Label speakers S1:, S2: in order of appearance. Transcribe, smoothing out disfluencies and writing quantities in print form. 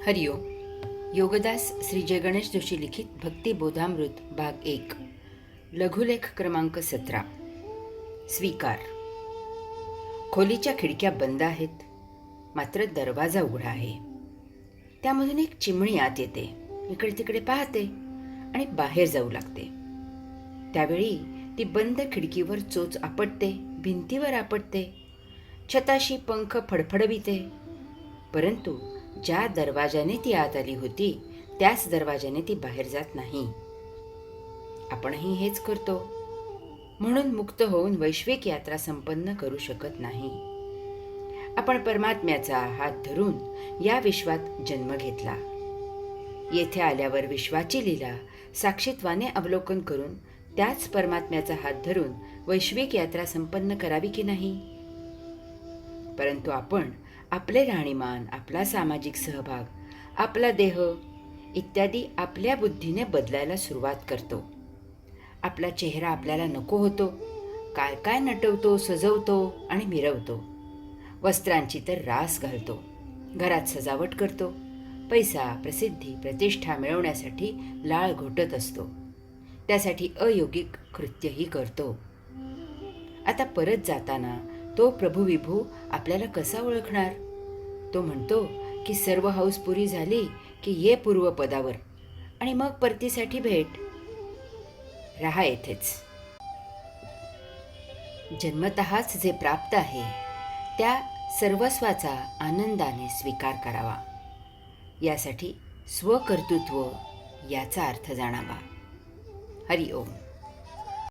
S1: हरिओम. योगदास श्री जय गणेश जोशी लिखित भक्ती बोधामृत भाग 1 लघुलेख क्रमांक 17. स्वीकार. खोलीच्या खिडक्या बंद आहेत, मात्र दरवाजा उघडा आहे. त्यामधून एक चिमणी आत येते, इकडे तिकडे पाहते आणि बाहेर जाऊ लागते. त्यावेळी ती बंद खिडकीवर चोच आपटते, भिंतीवर आपटते, छताशी पंख फडफडविते. परंतु ज्या दरवाजाने ती आत आली होती त्याच दरवाजाने ती बाहेर जात नाही. आपणही हेच करतो, म्हणून मुक्त होऊन वैश्विक यात्रा संपन्न करू शकत नाही. आपण परमात्म्याचा हात धरून या विश्वात जन्म घेतला. येथे आल्यावर विश्वाची लीला साक्षीत्वाने अवलोकन करून त्याच परमात्म्याचा हात धरून वैश्विक यात्रा संपन्न करावी की नाही? परंतु आपण आपले राहणीमान, आपला सामाजिक सहभाग, आपला देह इत्यादी आपल्या बुद्धीने बदलायला सुरुवात करतो. आपला चेहरा आपल्याला नको होतो, काय काय नटवतो, सजवतो आणि मिरवतो. वस्त्रांची तर रास घालतो, घरात सजावट करतो, पैसा, प्रसिद्धी, प्रतिष्ठा मिळवण्यासाठी लाळ घोटत असतो. त्यासाठी अयोगिक कृत्यही करतो. आता परत जाताना तो प्रभू विभू आपल्याला कसा ओळखणार? तो म्हणतो की सर्व हौस पुरी झाली की ये पूर्व पदावर आणि मग परतीसाठी भेट. राहा येथेच. जन्मतःच जे प्राप्त आहे त्या सर्वस्वाचा आनंदाने स्वीकार करावा. यासाठी स्वकर्तृत्व याचा अर्थ जाणावा. हरिओम.